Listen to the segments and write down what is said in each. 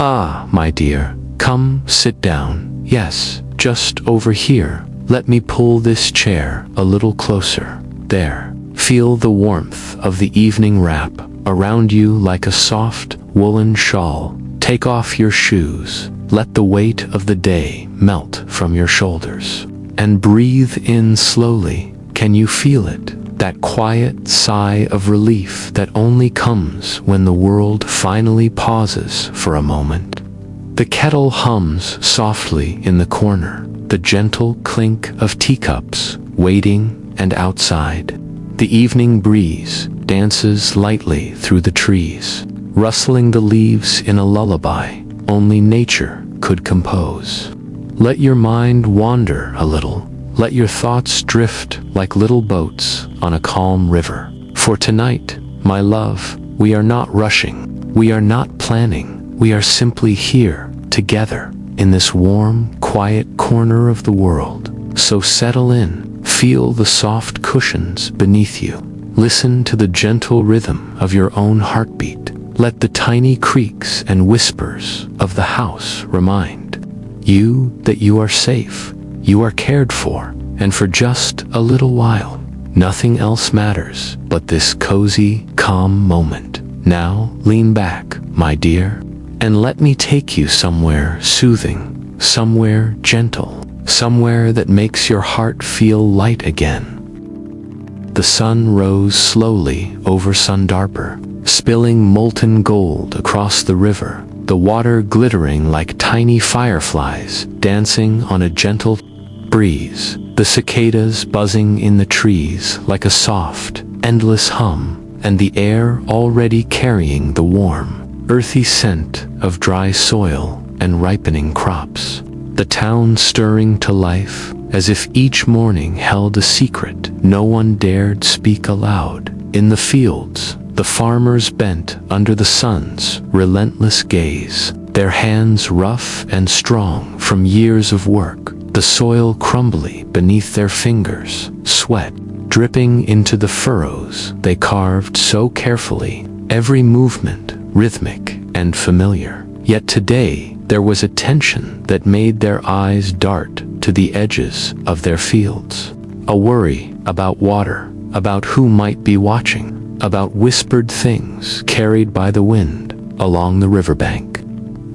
"Ah, my dear, come, sit down. Yes, just over here. Let me pull this chair a little closer. There. Feel the warmth of the evening wrap around you like a soft, woolen shawl. Take off your shoes. Let the weight of the day melt from your shoulders. And breathe in slowly. Can you feel it? That quiet sigh of relief that only comes when the world finally pauses for a moment. The kettle hums softly in the corner, the gentle clink of teacups, waiting and outside. The evening breeze dances lightly through the trees, rustling the leaves in a lullaby only nature could compose. Let your mind wander a little. Let your thoughts drift like little boats on a calm river. For tonight, my love, we are not rushing. We are not planning. We are simply here, together, in this warm, quiet corner of the world. So settle in. Feel the soft cushions beneath you. Listen to the gentle rhythm of your own heartbeat. Let the tiny creaks and whispers of the house remind you that you are safe. You are cared for, and for just a little while, nothing else matters but this cozy, calm moment. Now, lean back, my dear, and let me take you somewhere soothing, somewhere gentle, somewhere that makes your heart feel light again. The sun rose slowly over Sundarpur, spilling molten gold across the river, the water glittering like tiny fireflies dancing on a gentle breeze, the cicadas buzzing in the trees like a soft, endless hum, and the air already carrying the warm, earthy scent of dry soil and ripening crops. The town stirring to life, as if each morning held a secret no one dared speak aloud. In the fields, the farmers bent under the sun's relentless gaze, their hands rough and strong from years of work, the soil crumbly beneath their fingers, sweat dripping into the furrows they carved so carefully, every movement rhythmic and familiar. Yet today there was a tension that made their eyes dart to the edges of their fields, a worry about water, about who might be watching, about whispered things carried by the wind along the riverbank.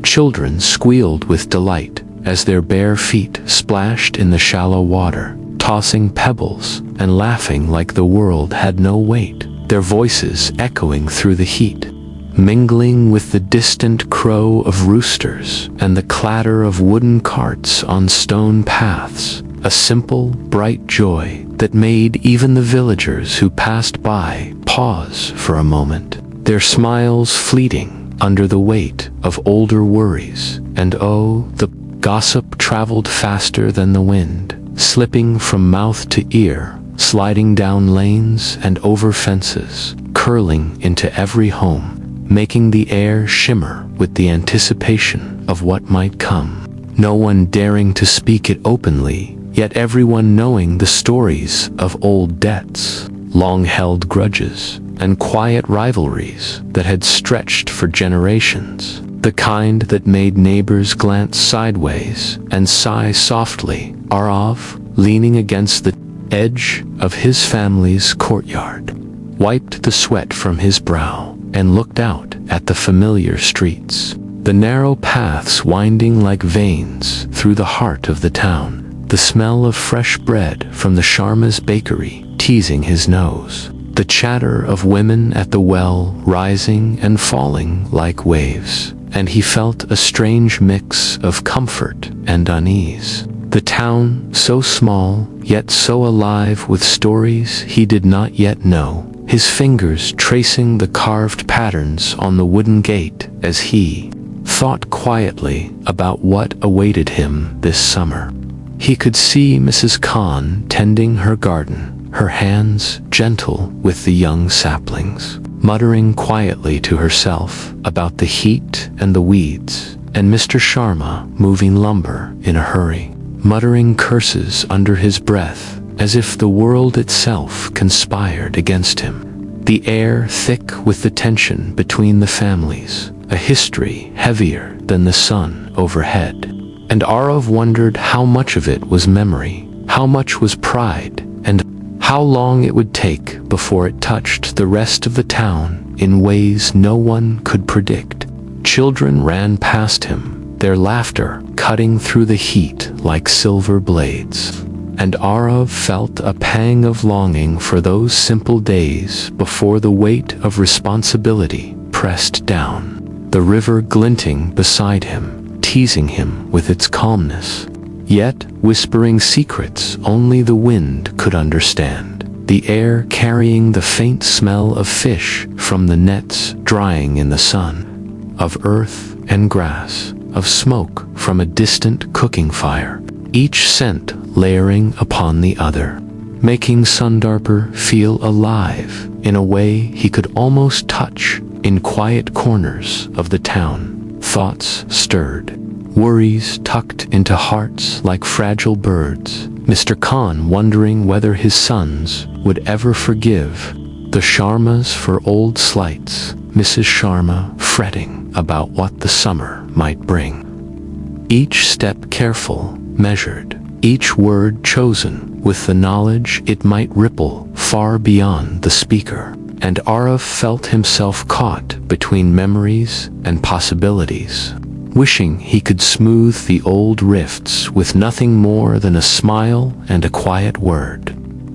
Children squealed with delight as their bare feet splashed in the shallow water, tossing pebbles and laughing like the world had no weight, their voices echoing through the heat, mingling with the distant crow of roosters and the clatter of wooden carts on stone paths, a simple, bright joy that made even the villagers who passed by pause for a moment, their smiles fleeting under the weight of older worries. And oh, the gossip traveled faster than the wind, slipping from mouth to ear, sliding down lanes and over fences, curling into every home, making the air shimmer with the anticipation of what might come. No one daring to speak it openly, yet everyone knowing the stories of old debts, long-held grudges, and quiet rivalries that had stretched for generations, the kind that made neighbors glance sideways and sigh softly. Arav, leaning against the edge of his family's courtyard, wiped the sweat from his brow and looked out at the familiar streets, the narrow paths winding like veins through the heart of the town, the smell of fresh bread from the Sharma's bakery teasing his nose, the chatter of women at the well rising and falling like waves, and he felt a strange mix of comfort and unease. The town, so small, yet so alive with stories he did not yet know, his fingers tracing the carved patterns on the wooden gate as he thought quietly about what awaited him this summer. He could see Mrs. Khan tending her garden, her hands gentle with the young saplings, muttering quietly to herself about the heat and the weeds, and Mr. Sharma moving lumber in a hurry, muttering curses under his breath as if the world itself conspired against him. The air thick with the tension between the families, a history heavier than the sun overhead. And Arav wondered how much of it was memory, how much was pride, and how long it would take before it touched the rest of the town in ways no one could predict. Children ran past him, their laughter cutting through the heat like silver blades. And Arav felt a pang of longing for those simple days before the weight of responsibility pressed down. The river glinting beside him, teasing him with its calmness, yet whispering secrets only the wind could understand. The air carrying the faint smell of fish from the nets drying in the sun, of earth and grass, of smoke from a distant cooking fire, each scent layering upon the other, making Sundarper feel alive in a way he could almost touch. In quiet corners of the town, thoughts stirred, worries tucked into hearts like fragile birds. Mr. Khan wondering whether his sons would ever forgive the Sharmas for old slights, Mrs. Sharma fretting about what the summer might bring. Each step careful, measured, each word chosen with the knowledge it might ripple far beyond the speaker. And Arav felt himself caught between memories and possibilities, wishing he could smooth the old rifts with nothing more than a smile and a quiet word.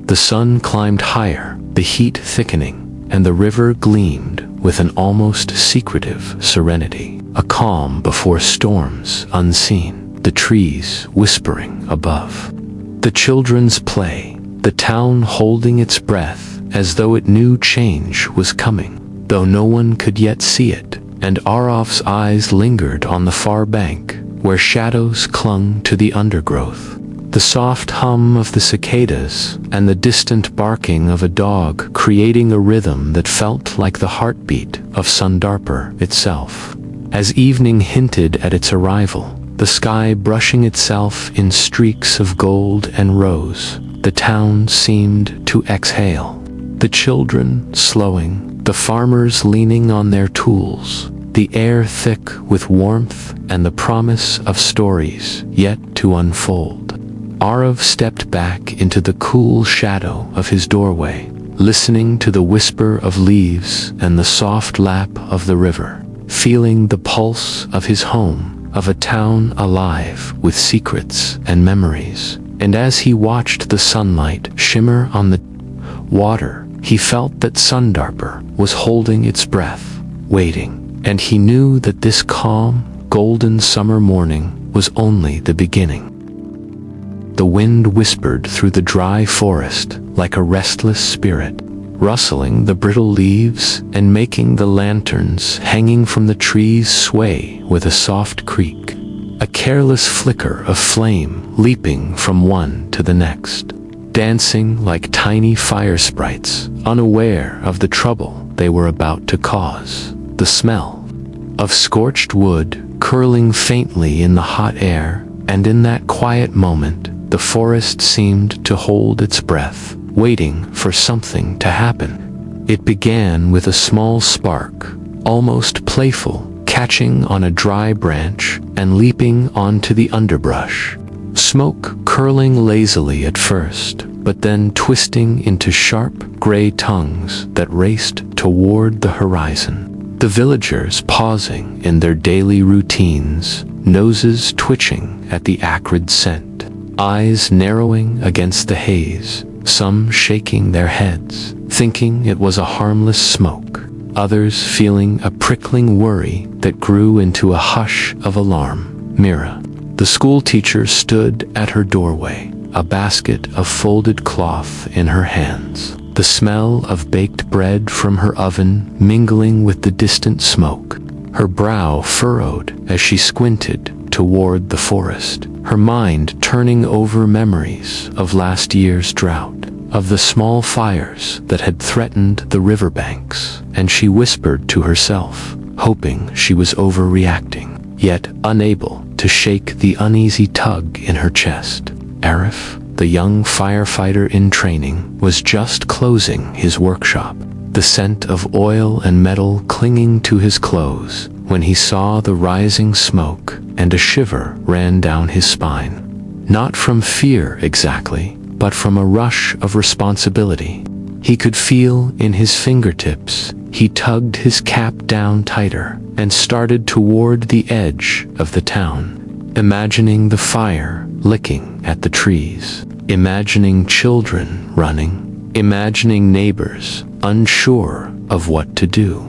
The sun climbed higher, the heat thickening, and the river gleamed with an almost secretive serenity, a calm before storms unseen, the trees whispering above. The children's play, the town holding its breath as though it knew change was coming, though no one could yet see it, and Arav's eyes lingered on the far bank, where shadows clung to the undergrowth. The soft hum of the cicadas and the distant barking of a dog creating a rhythm that felt like the heartbeat of Sundarper itself. As evening hinted at its arrival, the sky brushing itself in streaks of gold and rose, the town seemed to exhale. The children slowing, the farmers leaning on their tools, the air thick with warmth and the promise of stories yet to unfold. Arav stepped back into the cool shadow of his doorway, listening to the whisper of leaves and the soft lap of the river, feeling the pulse of his home, of a town alive with secrets and memories. And as he watched the sunlight shimmer on the water, he felt that Sundarper was holding its breath, waiting, and he knew that this calm, golden summer morning was only the beginning. The wind whispered through the dry forest like a restless spirit, rustling the brittle leaves and making the lanterns hanging from the trees sway with a soft creak, a careless flicker of flame leaping from one to the next, dancing like tiny fire sprites, unaware of the trouble they were about to cause. The smell of scorched wood curling faintly in the hot air, and in that quiet moment, the forest seemed to hold its breath, waiting for something to happen. It began with a small spark, almost playful, catching on a dry branch and leaping onto the underbrush. Smoke curling lazily at first, but then twisting into sharp gray tongues that raced toward the horizon. The villagers pausing in their daily routines, noses twitching at the acrid scent, eyes narrowing against the haze, some shaking their heads, thinking it was a harmless smoke, others feeling a prickling worry that grew into a hush of alarm. Mira, the school teacher, stood at her doorway, a basket of folded cloth in her hands, the smell of baked bread from her oven mingling with the distant smoke. Her brow furrowed as she squinted toward the forest, her mind turning over memories of last year's drought, of the small fires that had threatened the riverbanks, and she whispered to herself, hoping she was overreacting, yet unable to shake the uneasy tug in her chest. Arif, the young firefighter in training, was just closing his workshop, the scent of oil and metal clinging to his clothes, when he saw the rising smoke, and a shiver ran down his spine. Not from fear exactly, but from a rush of responsibility. He could feel in his fingertips. He tugged his cap down tighter and started toward the edge of the town, imagining the fire licking at the trees, imagining children running, imagining neighbors unsure of what to do.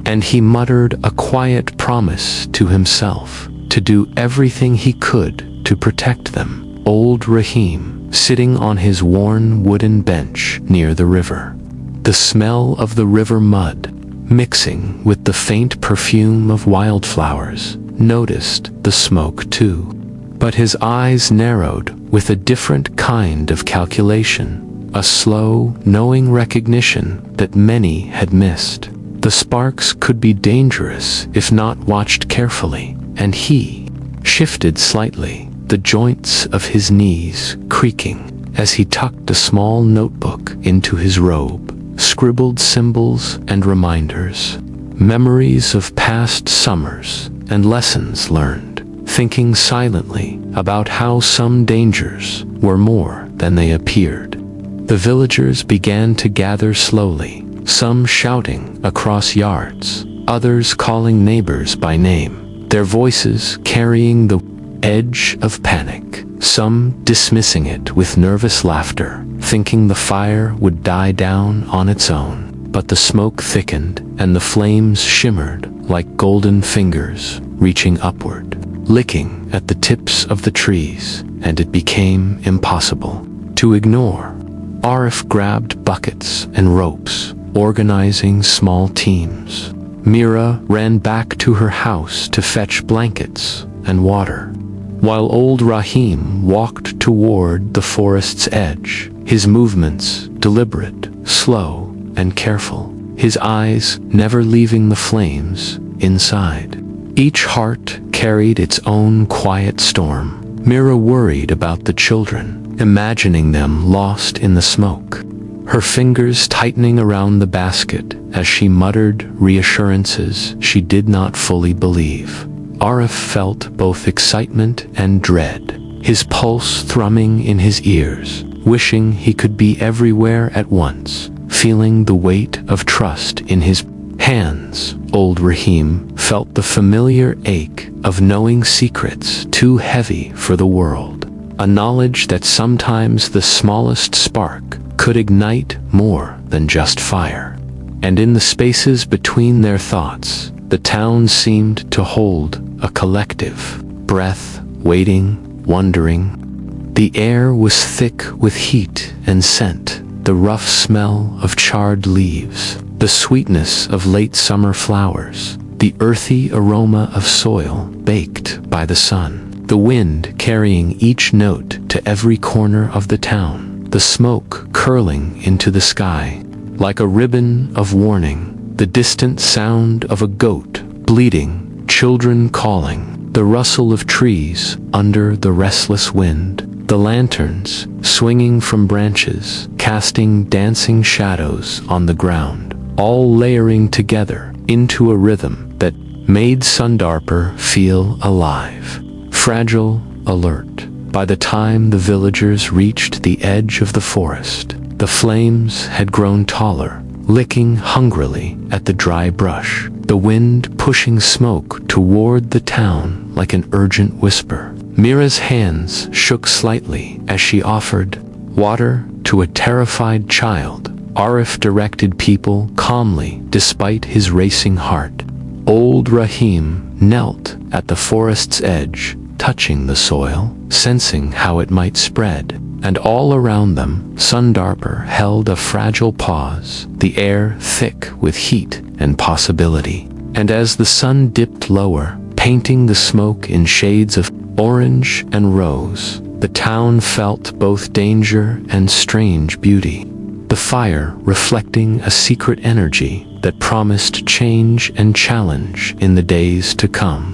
And he muttered a quiet promise to himself to do everything he could to protect them. Old Rahim, sitting on his worn wooden bench near the river, the smell of the river mud mixing with the faint perfume of wildflowers, noticed the smoke too. But his eyes narrowed with a different kind of calculation, a slow, knowing recognition that many had missed. The sparks could be dangerous if not watched carefully, and he shifted slightly, the joints of his knees creaking as he tucked a small notebook into his robe, scribbled symbols and reminders, memories of past summers and lessons learned, thinking silently about how some dangers were more than they appeared. The villagers began to gather slowly, some shouting across yards, others calling neighbors by name, their voices carrying the edge of panic, some dismissing it with nervous laughter, thinking the fire would die down on its own. But the smoke thickened, and the flames shimmered like golden fingers reaching upward, licking at the tips of the trees, and it became impossible to ignore. Arif grabbed buckets and ropes, organizing small teams. Mira ran back to her house to fetch blankets and water, while old Rahim walked toward the forest's edge, his movements deliberate, slow, and careful, his eyes never leaving the flames inside. Each heart carried its own quiet storm. Mira worried about the children, imagining them lost in the smoke, her fingers tightening around the basket as she muttered reassurances she did not fully believe. Arif felt both excitement and dread, his pulse thrumming in his ears, wishing he could be everywhere at once, feeling the weight of trust in his hands. Old Rahim felt the familiar ache of knowing secrets too heavy for the world, a knowledge that sometimes the smallest spark could ignite more than just fire. And in the spaces between their thoughts, the town seemed to hold a collective breath, waiting, wondering. The air was thick with heat and scent, the rough smell of charred leaves, the sweetness of late summer flowers, the earthy aroma of soil baked by the sun, the wind carrying each note to every corner of the town, the smoke curling into the sky like a ribbon of warning, the distant sound of a goat bleating, children calling, the rustle of trees under the restless wind, the lanterns swinging from branches, casting dancing shadows on the ground, all layering together into a rhythm that made Sundarpur feel alive, fragile, alert. By the time the villagers reached the edge of the forest, the flames had grown taller, licking hungrily at the dry brush, the wind pushing smoke toward the town like an urgent whisper. Mira's hands shook slightly as she offered water to a terrified child. Arif directed people calmly despite his racing heart. Old Rahim knelt at the forest's edge, touching the soil, sensing how it might spread. And all around them, Sundarpur held a fragile pause, the air thick with heat and possibility. And as the sun dipped lower, painting the smoke in shades of orange and rose, the town felt both danger and strange beauty. The fire reflecting a secret energy that promised change and challenge in the days to come.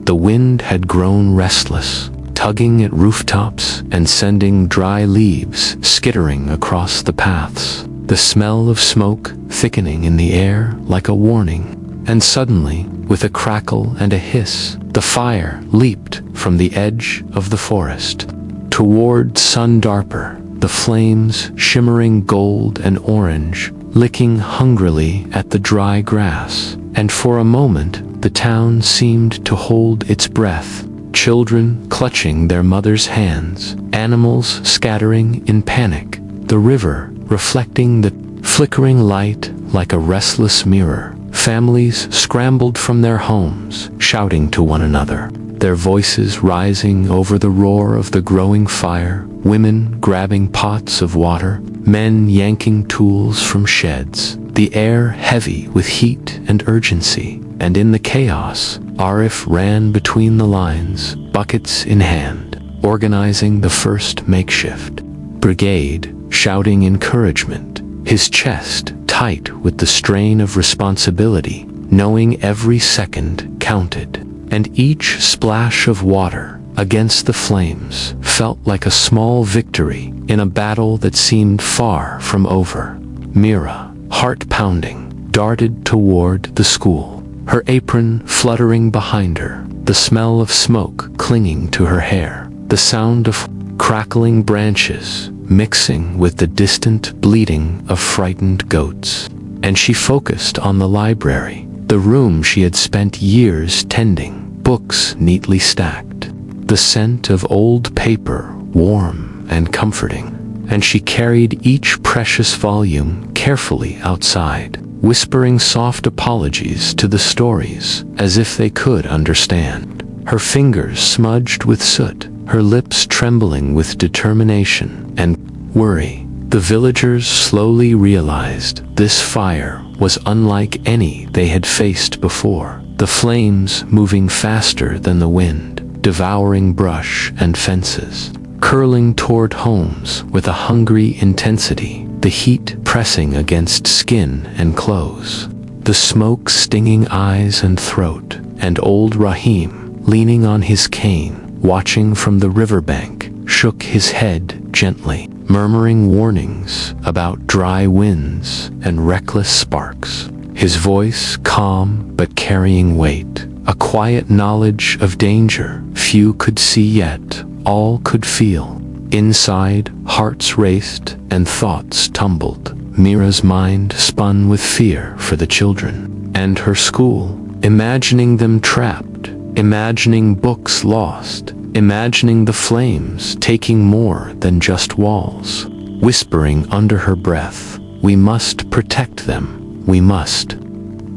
The wind had grown restless, tugging at rooftops and sending dry leaves skittering across the paths, the smell of smoke thickening in the air like a warning. And suddenly, with a crackle and a hiss, the fire leaped from the edge of the forest. Toward Sundarper, the flames shimmering gold and orange, licking hungrily at the dry grass. And for a moment, the town seemed to hold its breath. Children clutching their mothers' hands, animals scattering in panic, the river reflecting the flickering light like a restless mirror. Families scrambled from their homes, shouting to one another, their voices rising over the roar of the growing fire, women grabbing pots of water, men yanking tools from sheds, the air heavy with heat and urgency. And in the chaos, Arif ran between the lines, buckets in hand, organizing the first makeshift brigade, shouting encouragement, his chest tight with the strain of responsibility, knowing every second counted. And each splash of water against the flames felt like a small victory in a battle that seemed far from over. Mira, heart pounding, darted toward the school, her apron fluttering behind her, the smell of smoke clinging to her hair, the sound of crackling branches mixing with the distant bleating of frightened goats. And she focused on the library, the room she had spent years tending, books neatly stacked, the scent of old paper warm and comforting. And she carried each precious volume carefully outside, whispering soft apologies to the stories as if they could understand. Her fingers smudged with soot, her lips trembling with determination and worry. The villagers slowly realized this fire was unlike any they had faced before, the flames moving faster than the wind, devouring brush and fences, curling toward homes with a hungry intensity, the heat pressing against skin and clothes, the smoke stinging eyes and throat. And old Rahim, leaning on his cane, watching from the riverbank, shook his head gently, murmuring warnings about dry winds and reckless sparks. His voice calm but carrying weight, a quiet knowledge of danger few could see yet all could feel. Inside, hearts raced and thoughts tumbled. Mira's mind spun with fear for the children and her school, imagining them trapped, imagining books lost, imagining the flames taking more than just walls, whispering under her breath, "We must protect them, we must."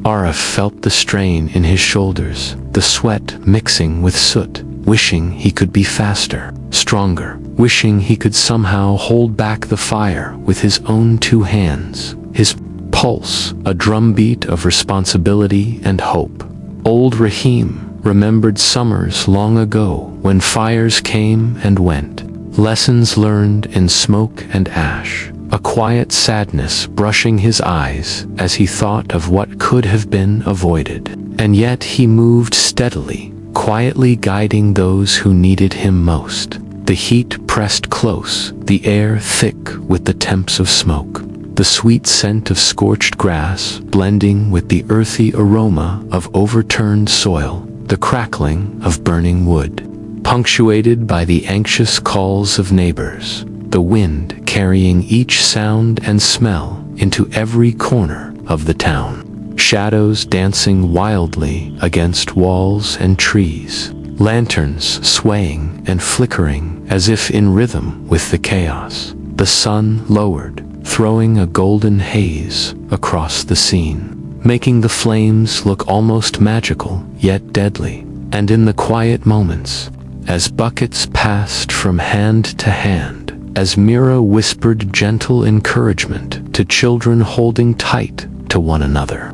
Arif felt the strain in his shoulders, the sweat mixing with soot, wishing he could be faster, stronger, wishing he could somehow hold back the fire with his own two hands, his pulse a drumbeat of responsibility and hope. Old Rahim remembered summers long ago when fires came and went, lessons learned in smoke and ash, a quiet sadness brushing his eyes as he thought of what could have been avoided. And yet he moved steadily, quietly guiding those who needed him most. The heat pressed close, the air thick with the temps of smoke, the sweet scent of scorched grass blending with the earthy aroma of overturned soil, the crackling of burning wood, punctuated by the anxious calls of neighbors, the wind carrying each sound and smell into every corner of the town. Shadows dancing wildly against walls and trees, lanterns swaying and flickering as if in rhythm with the chaos. The sun lowered, throwing a golden haze across the scene, making the flames look almost magical yet deadly. And in the quiet moments, as buckets passed from hand to hand, as Mira whispered gentle encouragement to children holding tight to one another,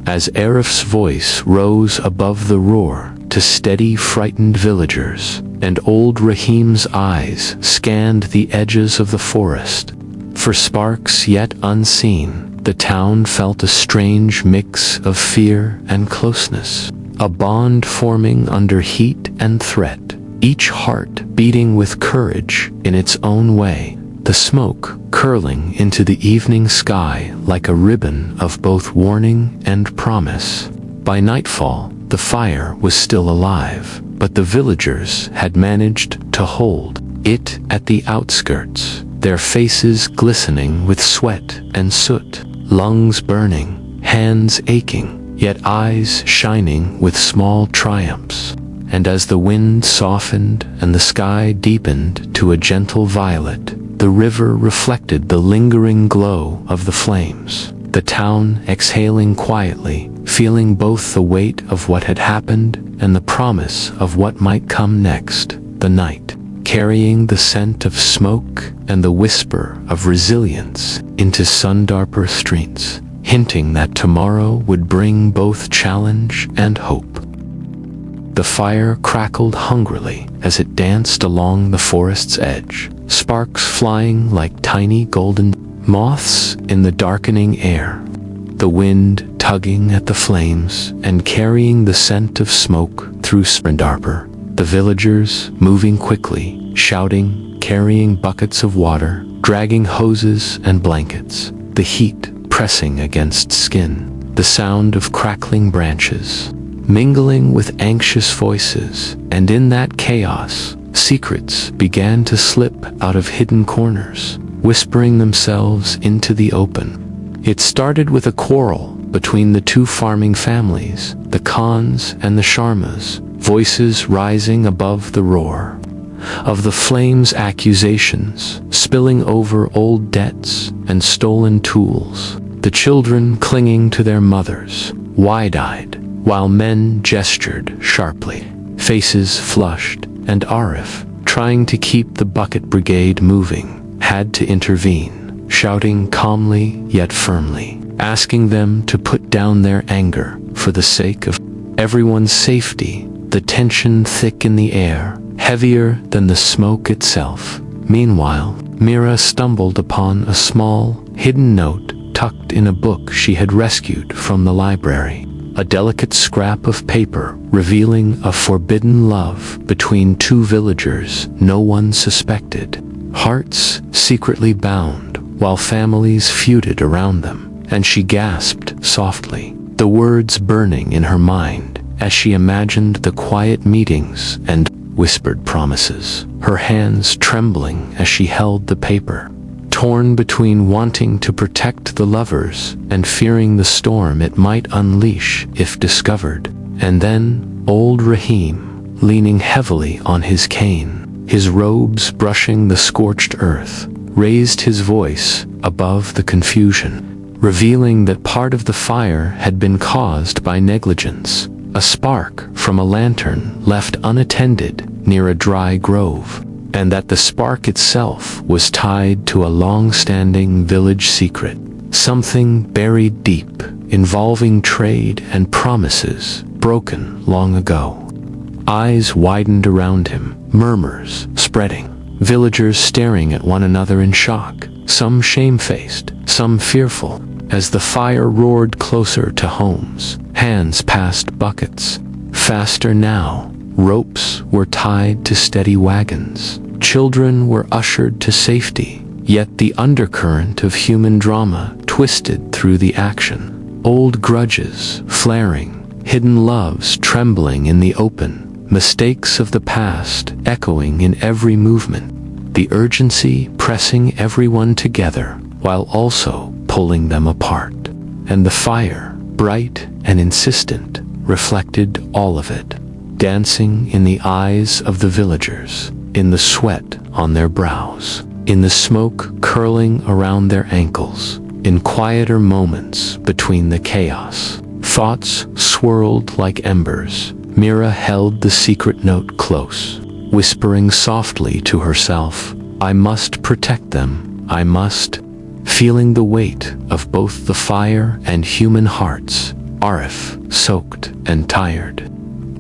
as Arif's voice rose above the roar to steady frightened villagers, and old Rahim's eyes scanned the edges of the forest for sparks yet unseen, the town felt a strange mix of fear and closeness, a bond forming under heat and threat, each heart beating with courage in its own way, the smoke curling into the evening sky like a ribbon of both warning and promise. By nightfall, the fire was still alive, but the villagers had managed to hold it at the outskirts, their faces glistening with sweat and soot, lungs burning, hands aching, yet eyes shining with small triumphs. And as the wind softened and the sky deepened to a gentle violet, the river reflected the lingering glow of the flames. The town exhaling quietly, feeling both the weight of what had happened and the promise of what might come next. The night, carrying the scent of smoke and the whisper of resilience into Sundarper streets, hinting that tomorrow would bring both challenge and hope. The fire crackled hungrily as it danced along the forest's edge, sparks flying like tiny golden moths in the darkening air. The wind tugging at the flames and carrying the scent of smoke through Sundarper. The villagers moving quickly, shouting, carrying buckets of water, dragging hoses and blankets. The heat pressing against skin. The sound of crackling branches, mingling with anxious voices, and in that chaos, secrets began to slip out of hidden corners, whispering themselves into the open. It started with a quarrel between the two farming families, the Khans and the Sharmas, voices rising above the roar of the flames, accusations spilling over old debts and stolen tools, the children clinging to their mothers, wide-eyed, while men gestured sharply, faces flushed, and Arif, trying to keep the bucket brigade moving, had to intervene, shouting calmly yet firmly, asking them to put down their anger for the sake of everyone's safety. The tension thick in the air, heavier than the smoke itself. Meanwhile, Mira stumbled upon a small, hidden note tucked in a book she had rescued from the library. A delicate scrap of paper revealing a forbidden love between two villagers no one suspected. Hearts secretly bound while families feuded around them, and she gasped softly, the words burning in her mind as she imagined the quiet meetings and whispered promises, her hands trembling as she held the paper, torn between wanting to protect the lovers and fearing the storm it might unleash if discovered. And then, old Rahim, leaning heavily on his cane, his robes brushing the scorched earth, raised his voice above the confusion, revealing that part of the fire had been caused by negligence, a spark from a lantern left unattended near a dry grove, and that the spark itself was tied to a long-standing village secret, something buried deep, involving trade and promises broken long ago. Eyes widened around him, murmurs spreading, villagers staring at one another in shock, some shamefaced, some fearful, as the fire roared closer to homes. Hands passed buckets. Faster now. Ropes were tied to steady wagons. Children were ushered to safety, yet the undercurrent of human drama twisted through the action. Old grudges flaring, hidden loves trembling in the open, mistakes of the past echoing in every movement, the urgency pressing everyone together while also pulling them apart. And the fire, bright and insistent, reflected all of it, dancing in the eyes of the villagers, in the sweat on their brows, in the smoke curling around their ankles, in quieter moments between the chaos. Thoughts swirled like embers. Mira held the secret note close, whispering softly to herself, I must protect them, I must. Feeling the weight of both the fire and human hearts, Arif, soaked and tired,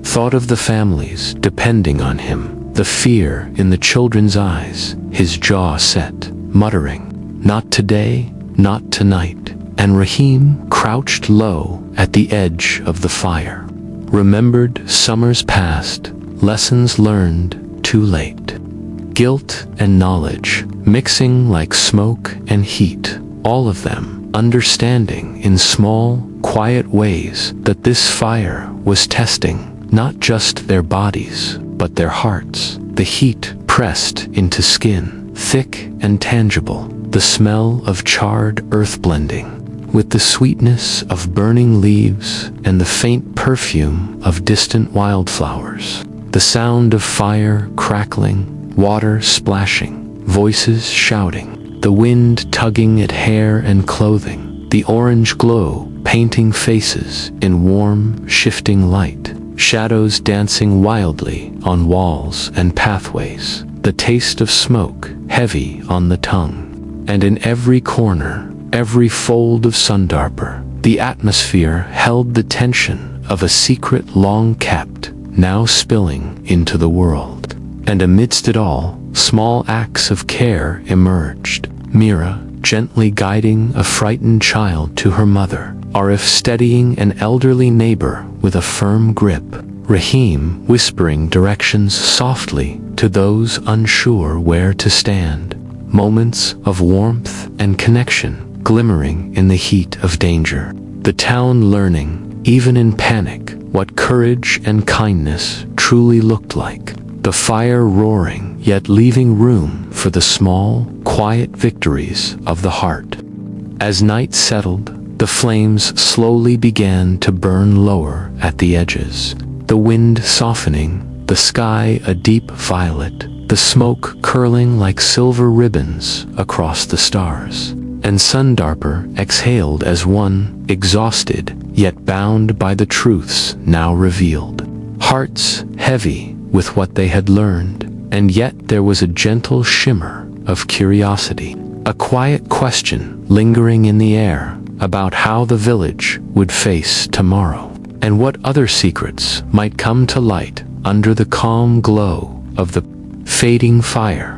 thought of the families depending on him, the fear in the children's eyes, his jaw set, muttering, not today, not tonight, and Rahim crouched low at the edge of the fire, remembered summers past, lessons learned too late. Guilt and knowledge, mixing like smoke and heat, all of them understanding in small, quiet ways that this fire was testing not just their bodies, but their hearts. The heat pressed into skin, thick and tangible, the smell of charred earth blending with the sweetness of burning leaves and the faint perfume of distant wildflowers. The sound of fire crackling, water splashing, voices shouting, the wind tugging at hair and clothing, the orange glow painting faces in warm, shifting light, shadows dancing wildly on walls and pathways, the taste of smoke heavy on the tongue. And in every corner, every fold of Sundarper, the atmosphere held the tension of a secret long kept, now spilling into the world. And amidst it all, small acts of care emerged. Mira gently guiding a frightened child to her mother, Arif steadying an elderly neighbor with a firm grip, Rahim whispering directions softly to those unsure where to stand. Moments of warmth and connection glimmering in the heat of danger. The town learning, even in panic, what courage and kindness truly looked like. The fire roaring, yet leaving room for the small, quiet victories of the heart. As night settled, the flames slowly began to burn lower at the edges. The wind softening, the sky a deep violet, the smoke curling like silver ribbons across the stars. And Sundarper exhaled as one, exhausted, yet bound by the truths now revealed. Hearts heavy with what they had learned, and yet there was a gentle shimmer of curiosity, a quiet question lingering in the air about how the village would face tomorrow, and what other secrets might come to light under the calm glow of the fading fire.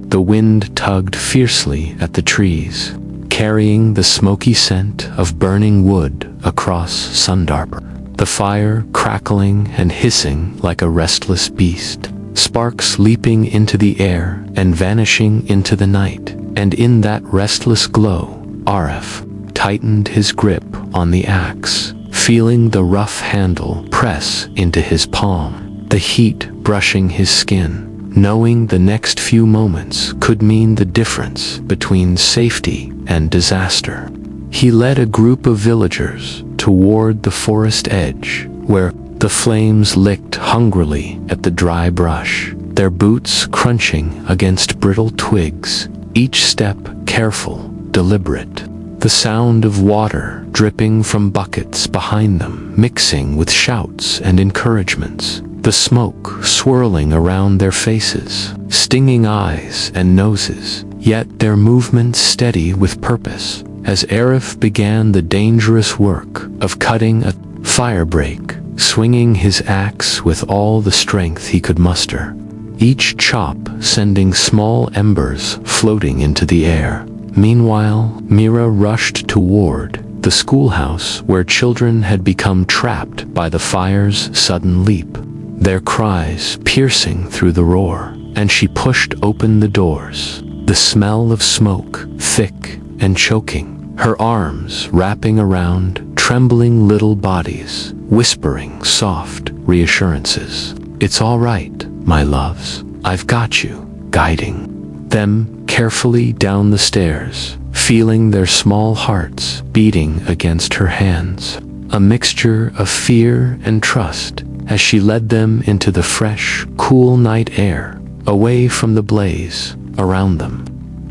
The wind tugged fiercely at the trees, carrying the smoky scent of burning wood across Sundarper. The fire crackling and hissing like a restless beast, sparks leaping into the air and vanishing into the night. And in that restless glow, Arif tightened his grip on the axe, feeling the rough handle press into his palm, the heat brushing his skin, knowing the next few moments could mean the difference between safety and disaster. He led a group of villagers toward the forest edge, where the flames licked hungrily at the dry brush, their boots crunching against brittle twigs, each step careful, deliberate. The sound of water dripping from buckets behind them, mixing with shouts and encouragements. The smoke swirling around their faces, stinging eyes and noses, yet their movements steady with purpose, as Arif began the dangerous work of cutting a firebreak, swinging his axe with all the strength he could muster, each chop sending small embers floating into the air. Meanwhile, Mira rushed toward the schoolhouse where children had become trapped by the fire's sudden leap, their cries piercing through the roar, and she pushed open the doors, the smell of smoke thick and choking, her arms wrapping around trembling little bodies, whispering soft reassurances. "It's all right, my loves, I've got you," guiding them carefully down the stairs, feeling their small hearts beating against her hands, a mixture of fear and trust as she led them into the fresh, cool night air, away from the blaze around them.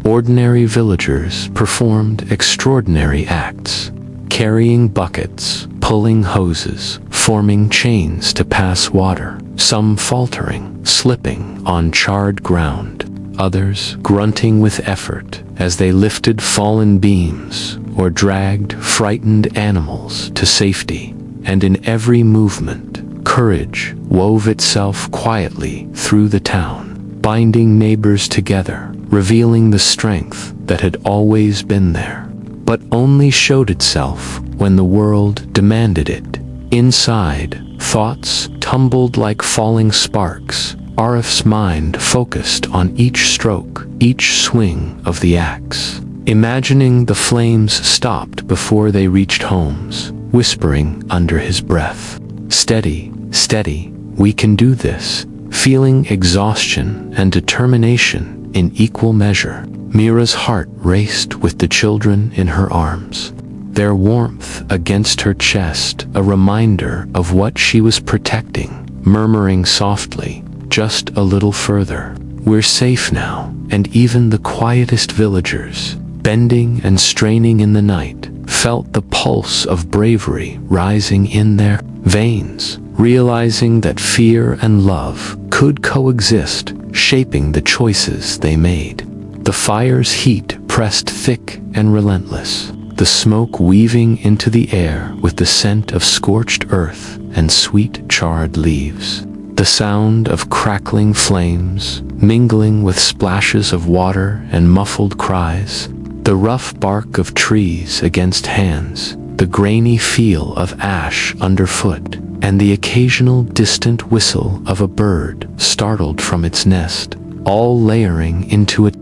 Ordinary villagers performed extraordinary acts, carrying buckets, pulling hoses, forming chains to pass water, some faltering, slipping on charred ground, others grunting with effort as they lifted fallen beams or dragged frightened animals to safety. And in every movement, courage wove itself quietly through the town, binding neighbors together, revealing the strength that had always been there, but only showed itself when the world demanded it. Inside, thoughts tumbled like falling sparks. Arif's mind focused on each stroke, each swing of the axe, imagining the flames stopped before they reached homes, whispering under his breath, "Steady, steady, we can do this," feeling exhaustion and determination in equal measure. Mira's heart raced with the children in her arms, their warmth against her chest a reminder of what she was protecting, murmuring softly, "Just a little further. We're safe now." And even the quietest villagers, bending and straining in the night, felt the pulse of bravery rising in their veins, realizing that fear and love could coexist, shaping the choices they made. The fire's heat pressed thick and relentless, the smoke weaving into the air with the scent of scorched earth and sweet charred leaves. The sound of crackling flames, mingling with splashes of water and muffled cries, the rough bark of trees against hands, the grainy feel of ash underfoot, and the occasional distant whistle of a bird startled from its nest, all layering into a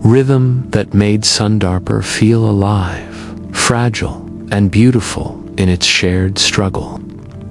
rhythm that made Sundarper feel alive, fragile, and beautiful in its shared struggle.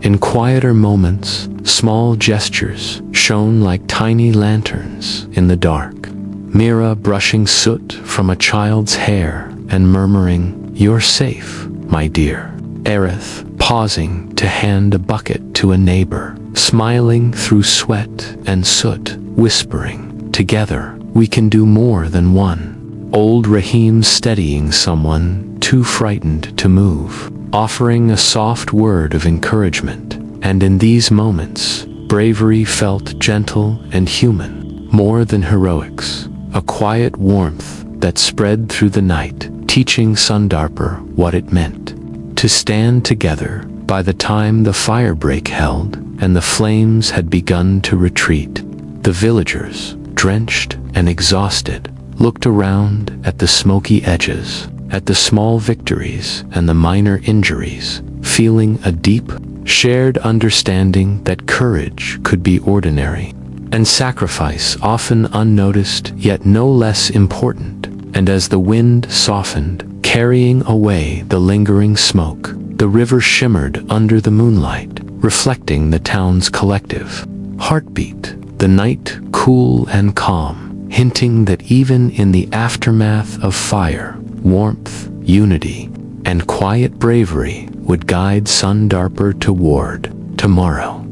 In quieter moments, small gestures shone like tiny lanterns in the dark. Mira brushing soot from a child's hair and murmuring, "You're safe, my dear." Aerith pausing to hand a bucket to a neighbor, smiling through sweat and soot, whispering, "Together, we can do more than one." Old Rahim steadying someone too frightened to move, offering a soft word of encouragement. And in these moments, bravery felt gentle and human, more than heroics, a quiet warmth that spread through the night, teaching Sundarper what it meant to stand together. By the time the firebreak held and the flames had begun to retreat, the villagers, drenched and exhausted, looked around at the smoky edges, at the small victories and the minor injuries, feeling a deep, shared understanding that courage could be ordinary, and sacrifice often unnoticed yet no less important. And as the wind softened, carrying away the lingering smoke, the river shimmered under the moonlight, reflecting the town's collective heartbeat, the night cool and calm, hinting that even in the aftermath of fire, warmth, unity, and quiet bravery would guide Sundarper toward tomorrow.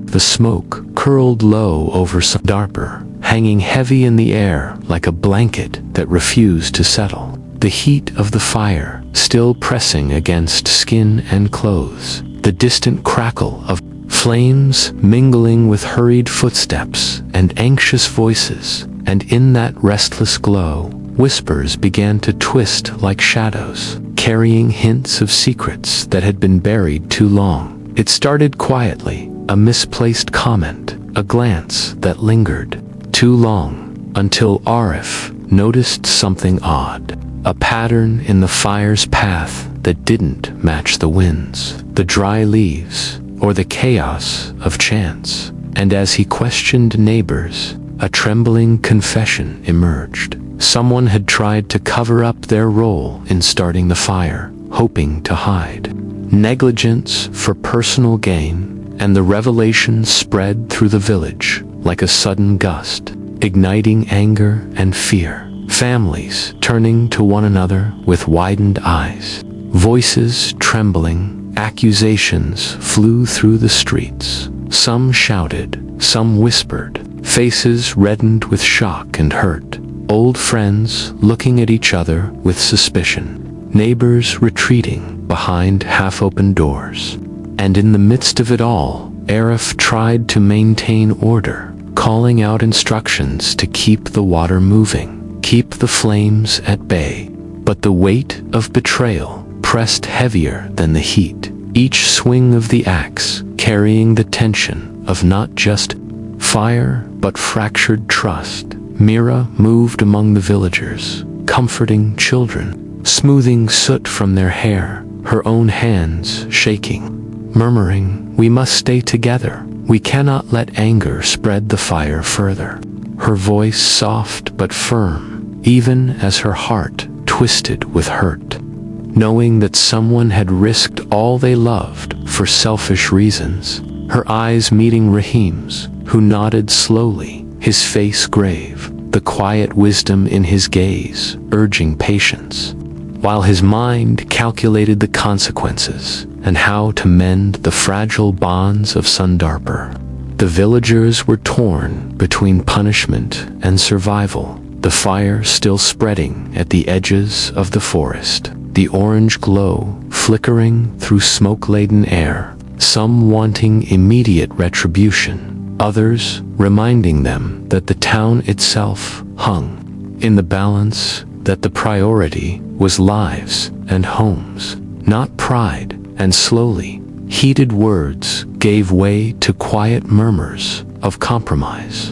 The smoke curled low over Sundarper, hanging heavy in the air like a blanket that refused to settle. The heat of the fire still pressing against skin and clothes, the distant crackle of flames mingling with hurried footsteps and anxious voices, and in that restless glow, whispers began to twist like shadows, carrying hints of secrets that had been buried too long. It started quietly, a misplaced comment, a glance that lingered too long, until Arif noticed something odd, a pattern in the fire's path that didn't match the winds, the dry leaves, or the chaos of chance. And as he questioned neighbors, a trembling confession emerged. Someone had tried to cover up their role in starting the fire, hoping to hide negligence for personal gain, and the revelation spread through the village like a sudden gust, igniting anger and fear. Families turning to one another with widened eyes, voices trembling, accusations flew through the streets. Some shouted, some whispered, faces reddened with shock and hurt. Old friends looking at each other with suspicion, neighbors retreating behind half-open doors. And in the midst of it all, Arif tried to maintain order, calling out instructions to keep the water moving, keep the flames at bay. But the weight of betrayal pressed heavier than the heat, each swing of the axe carrying the tension of not just fire but fractured trust. Mira moved among the villagers, comforting children, smoothing soot from their hair, her own hands shaking, murmuring, "We must stay together. We cannot let anger spread the fire further." Her voice soft but firm, even as her heart twisted with hurt. Knowing that someone had risked all they loved for selfish reasons, her eyes meeting Rahim's, who nodded slowly, his face grave, the quiet wisdom in his gaze, urging patience, while his mind calculated the consequences and how to mend the fragile bonds of Sundarper. The villagers were torn between punishment and survival, the fire still spreading at the edges of the forest, the orange glow flickering through smoke-laden air, some wanting immediate retribution, others reminding them that the town itself hung in the balance, that the priority was lives and homes, not pride. And slowly, heated words gave way to quiet murmurs of compromise.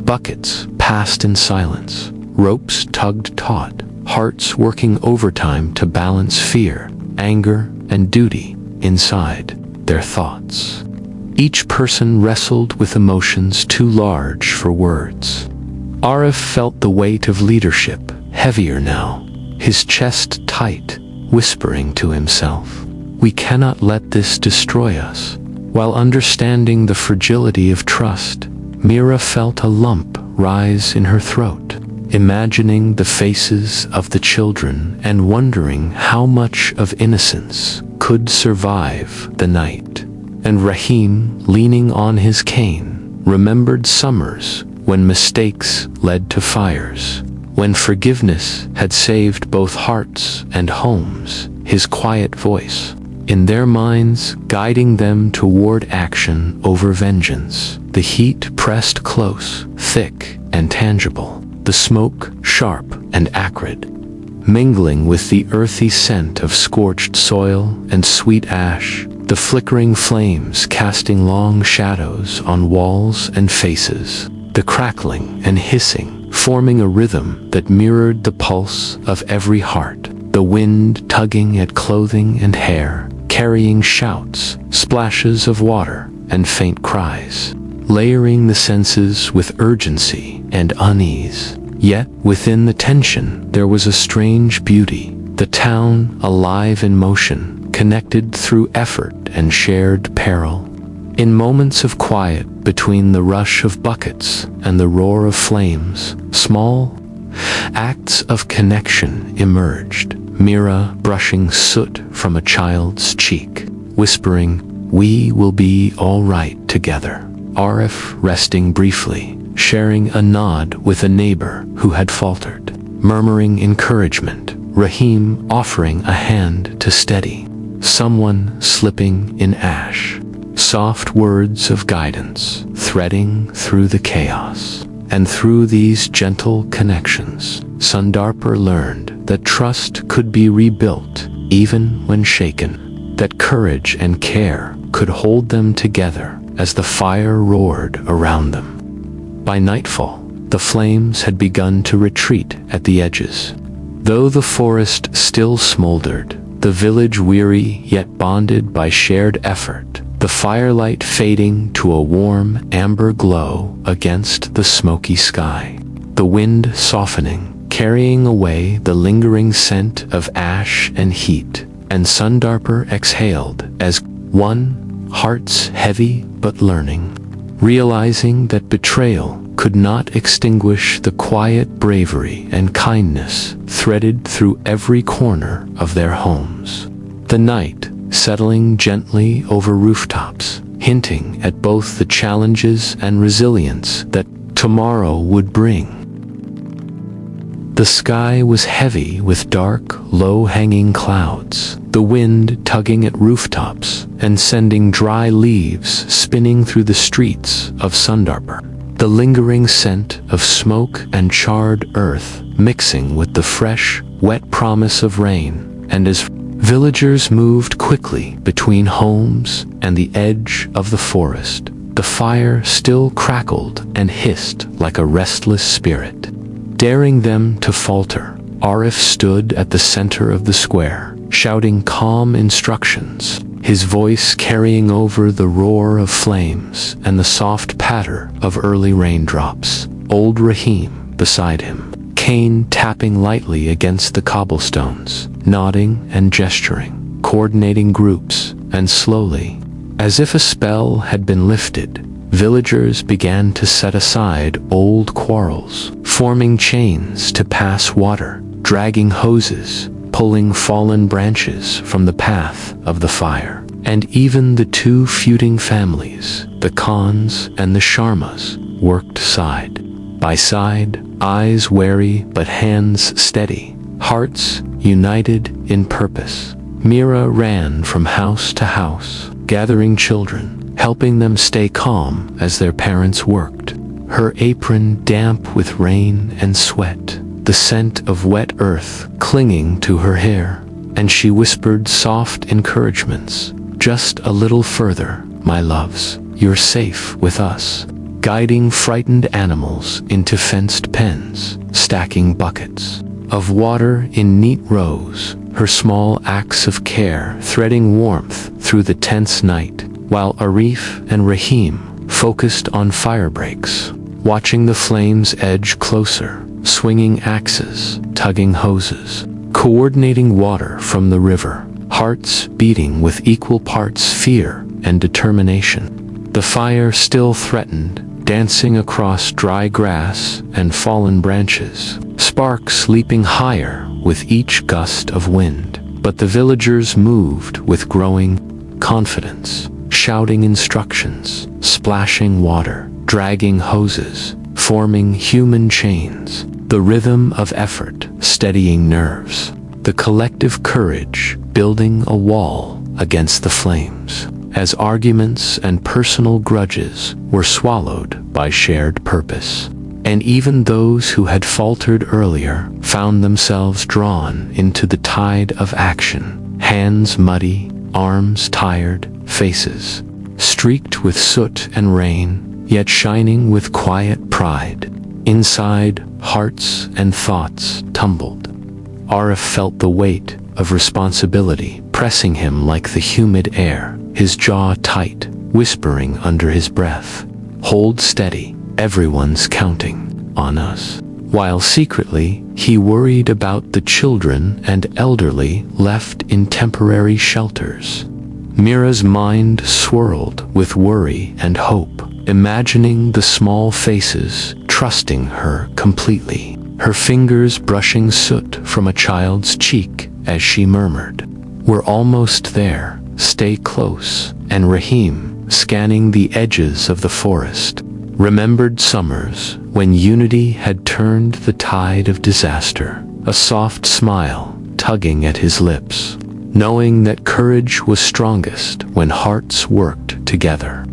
Buckets passed in silence, ropes tugged taut, hearts working overtime to balance fear, anger, and duty inside their thoughts. Each person wrestled with emotions too large for words. Arif felt the weight of leadership, heavier now, his chest tight, whispering to himself, "We cannot let this destroy us." While understanding the fragility of trust, Mira felt a lump rise in her throat, imagining the faces of the children and wondering how much of innocence could survive the night. And Rahim, leaning on his cane, remembered summers when mistakes led to fires, when forgiveness had saved both hearts and homes, his quiet voice in their minds guiding them toward action over vengeance. The heat pressed close, thick and tangible, the smoke sharp and acrid, mingling with the earthy scent of scorched soil and sweet ash, the flickering flames casting long shadows on walls and faces, the crackling and hissing forming a rhythm that mirrored the pulse of every heart, the wind tugging at clothing and hair, carrying shouts, splashes of water, and faint cries, layering the senses with urgency and unease. Yet, within the tension, there was a strange beauty, the town alive in motion, connected through effort and shared peril. In moments of quiet, between the rush of buckets and the roar of flames, small acts of connection emerged. Mira brushing soot from a child's cheek, whispering, "We will be all right together." Arif resting briefly, sharing a nod with a neighbor who had faltered, murmuring encouragement. Rahim offering a hand to steady someone slipping in ash. Soft words of guidance threading through the chaos. And through these gentle connections, Sundarper learned that trust could be rebuilt even when shaken, that courage and care could hold them together as the fire roared around them. By nightfall, the flames had begun to retreat at the edges. Though the forest still smoldered, the village weary yet bonded by shared effort, the firelight fading to a warm amber glow against the smoky sky, the wind softening, carrying away the lingering scent of ash and heat, and Sundarper exhaled as one, hearts heavy but learning, realizing that betrayal could not extinguish the quiet bravery and kindness threaded through every corner of their homes. The night, settling gently over rooftops, hinting at both the challenges and resilience that tomorrow would bring. The sky was heavy with dark, low-hanging clouds, the wind tugging at rooftops and sending dry leaves spinning through the streets of Sundarper. The lingering scent of smoke and charred earth mixing with the fresh, wet promise of rain, and as villagers moved quickly between homes and the edge of the forest, the fire still crackled and hissed like a restless spirit. Daring them to falter, Arif stood at the center of the square, shouting calm instructions, his voice carrying over the roar of flames and the soft patter of early raindrops. Old Rahim, beside him, cane tapping lightly against the cobblestones, nodding and gesturing, coordinating groups, and slowly, as if a spell had been lifted, villagers began to set aside old quarrels, forming chains to pass water, dragging hoses, pulling fallen branches from the path of the fire. And even the two feuding families, the Khans and the Sharmas, worked side by side, eyes wary but hands steady, hearts united in purpose. Mira ran from house to house, gathering children, helping them stay calm as their parents worked. Her apron damp with rain and sweat, the scent of wet earth clinging to her hair, and she whispered soft encouragements. Just a little further, my loves, you're safe with us. Guiding frightened animals into fenced pens, stacking buckets of water in neat rows, her small acts of care threading warmth through the tense night, while Arif and Rahim focused on fire breaks, watching the flames edge closer, swinging axes, tugging hoses, coordinating water from the river, hearts beating with equal parts fear and determination. The fire still threatened, dancing across dry grass and fallen branches, sparks leaping higher with each gust of wind. But the villagers moved with growing confidence, shouting instructions, splashing water, dragging hoses, forming human chains, the rhythm of effort steadying nerves, the collective courage building a wall against the flames, as arguments and personal grudges were swallowed by shared purpose. And even those who had faltered earlier found themselves drawn into the tide of action, hands muddy, arms tired, faces streaked with soot and rain, yet shining with quiet pride. Inside, hearts and thoughts tumbled. Arif felt the weight of responsibility pressing him like the humid air, his jaw tight, whispering under his breath, "Hold steady, everyone's counting on us." While secretly, he worried about the children and elderly left in temporary shelters. Mira's mind swirled with worry and hope, imagining the small faces trusting her completely, her fingers brushing soot from a child's cheek as she murmured, "We're almost there, stay close," and Rahim, scanning the edges of the forest, remembered summers when unity had turned the tide of disaster, a soft smile tugging at his lips, knowing that courage was strongest when hearts worked together.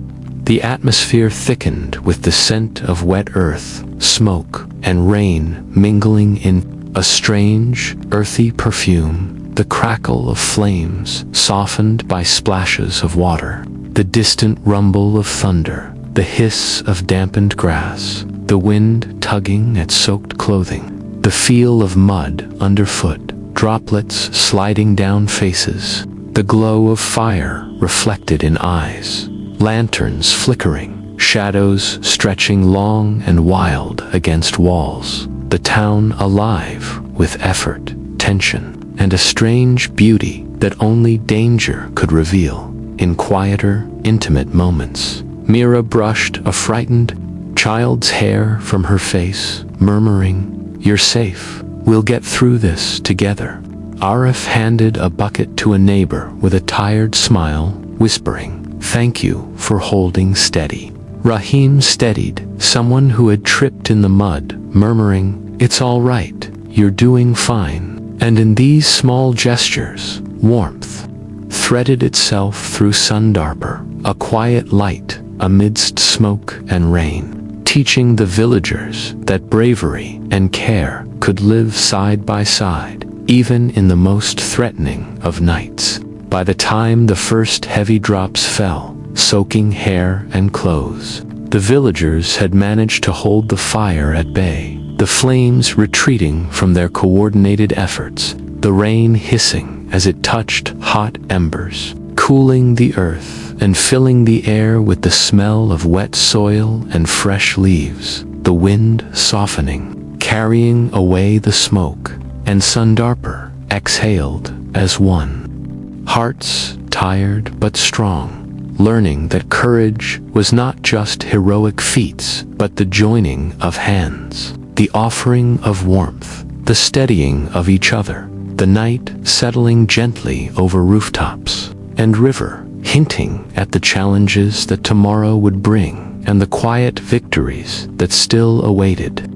The atmosphere thickened with the scent of wet earth, smoke, and rain mingling in a strange, earthy perfume, the crackle of flames softened by splashes of water, the distant rumble of thunder, the hiss of dampened grass, the wind tugging at soaked clothing, the feel of mud underfoot, droplets sliding down faces, the glow of fire reflected in eyes, lanterns flickering, shadows stretching long and wild against walls, the town alive with effort, tension, and a strange beauty that only danger could reveal. In quieter, intimate moments, Mira brushed a frightened child's hair from her face, murmuring, "You're safe. We'll get through this together." Arif handed a bucket to a neighbor with a tired smile, whispering, "Thank you for holding steady." Rahim steadied someone who had tripped in the mud, murmuring, "It's all right. You're doing fine." And in these small gestures, warmth threaded itself through Sundarper, a quiet light amidst smoke and rain, teaching the villagers that bravery and care could live side by side, even in the most threatening of nights. By the time the first heavy drops fell, soaking hair and clothes, the villagers had managed to hold the fire at bay, the flames retreating from their coordinated efforts, the rain hissing as it touched hot embers, cooling the earth and filling the air with the smell of wet soil and fresh leaves, the wind softening, carrying away the smoke, and Sundarper exhaled as one. Hearts tired but strong, learning that courage was not just heroic feats, but the joining of hands, the offering of warmth, the steadying of each other. The night settling gently over rooftops, and river hinting at the challenges that tomorrow would bring, and the quiet victories that still awaited.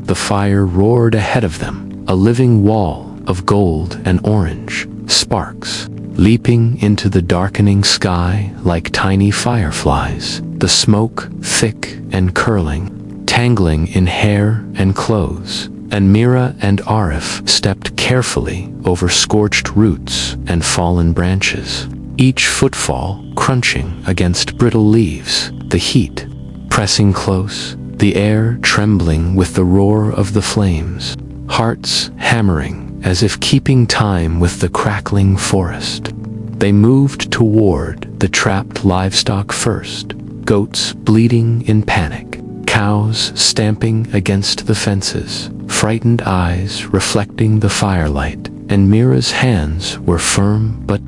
The fire roared ahead of them, a living wall of gold and orange, sparks leaping into the darkening sky like tiny fireflies, the smoke thick and curling, tangling in hair and clothes. And Mira and Arif stepped carefully over scorched roots and fallen branches, each footfall crunching against brittle leaves, the heat pressing close, the air trembling with the roar of the flames, hearts hammering as if keeping time with the crackling forest. They moved toward the trapped livestock first, goats bleating in panic, cows stamping against the fences, frightened eyes reflecting the firelight, and Mira's hands were firm but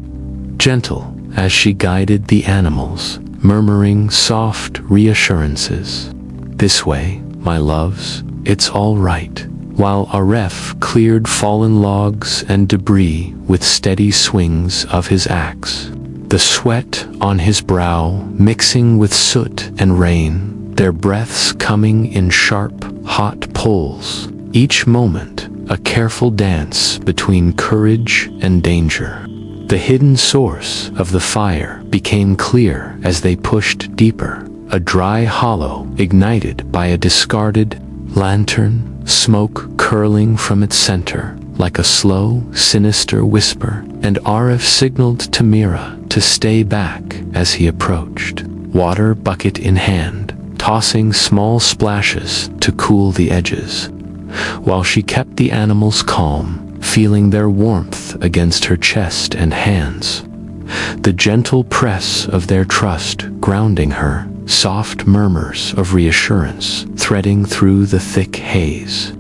gentle as she guided the animals, murmuring soft reassurances. "This way, my loves, it's all right," while Aref cleared fallen logs and debris with steady swings of his axe, the sweat on his brow mixing with soot and rain, their breaths coming in sharp, hot pulls, each moment a careful dance between courage and danger. The hidden source of the fire became clear as they pushed deeper, a dry hollow ignited by a discarded lantern, smoke curling from its center like a slow, sinister whisper, and Arif signaled to Mira to stay back as he approached, water bucket in hand, tossing small splashes to cool the edges, while she kept the animals calm, feeling their warmth against her chest and hands. The gentle press of their trust grounding her, soft murmurs of reassurance threading through the thick haze.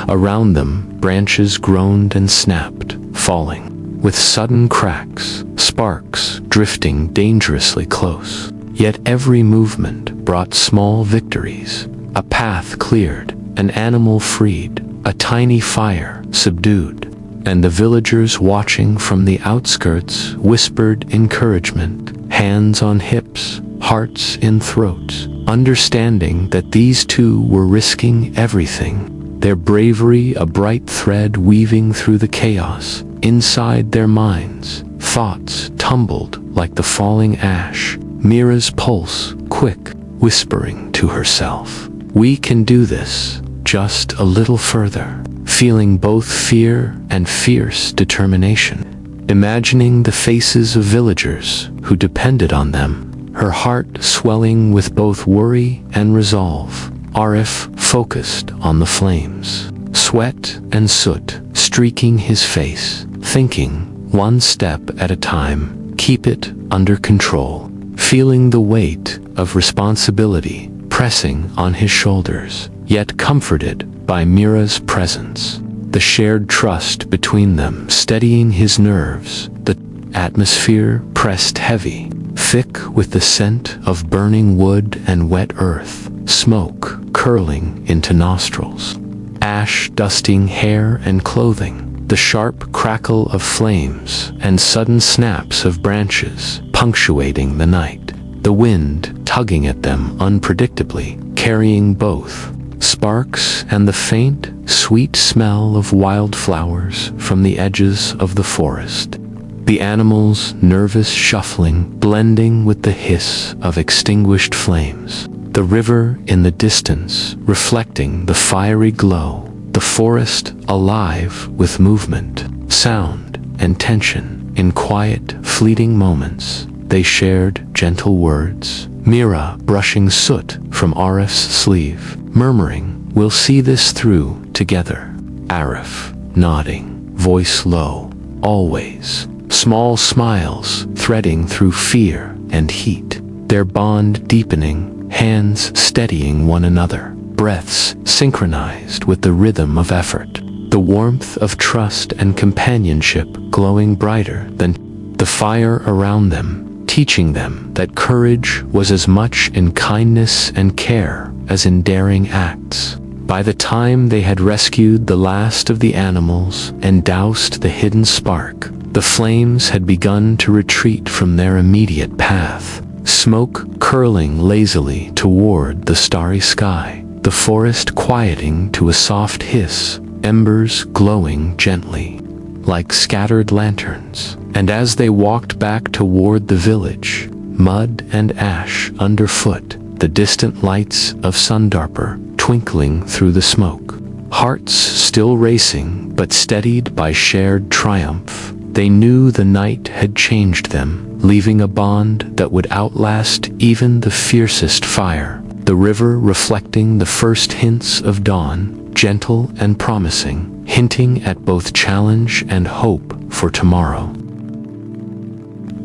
Around them, branches groaned and snapped, falling, with sudden cracks, sparks drifting dangerously close. Yet every movement brought small victories, a path cleared, an animal freed, a tiny fire subdued, and the villagers watching from the outskirts whispered encouragement, hands on hips, hearts in throats, understanding that these two were risking everything, their bravery a bright thread weaving through the chaos. Inside their minds, thoughts tumbled like the falling ash, Mira's pulse quick, whispering to herself, "We can do this, just a little further," feeling both fear and fierce determination. Imagining the faces of villagers who depended on them, her heart swelling with both worry and resolve, Arif focused on the flames, sweat and soot streaking his face, thinking, one step at a time, keep it under control, feeling the weight of responsibility pressing on his shoulders, yet comforted by Mira's presence, the shared trust between them steadying his nerves. The atmosphere pressed heavy, thick with the scent of burning wood and wet earth, smoke curling into nostrils, ash dusting hair and clothing, the sharp crackle of flames and sudden snaps of branches punctuating the night, the wind tugging at them unpredictably, carrying both sparks and the faint, sweet smell of wildflowers from the edges of the forest. The animals' nervous shuffling blending with the hiss of extinguished flames, the river in the distance reflecting the fiery glow, the forest alive with movement, sound, and tension. In quiet, fleeting moments, they shared gentle words, Mira brushing soot from Arif's sleeve, murmuring, "We'll see this through together." Arif nodding, voice low, always. Small smiles threading through fear and heat, their bond deepening, hands steadying one another. breaths synchronized with the rhythm of effort, the warmth of trust and companionship glowing brighter than the fire around them, teaching them that courage was as much in kindness and care as in daring acts. By the time they had rescued the last of the animals and doused the hidden spark, the flames had begun to retreat from their immediate path, smoke curling lazily toward the starry sky, the forest quieting to a soft hiss, embers glowing gently, like scattered lanterns. And as they walked back toward the village, mud and ash underfoot, the distant lights of Sundarper twinkling through the smoke, hearts still racing but steadied by shared triumph, they knew the night had changed them, leaving a bond that would outlast even the fiercest fire, the river reflecting the first hints of dawn, gentle and promising, hinting at both challenge and hope for tomorrow.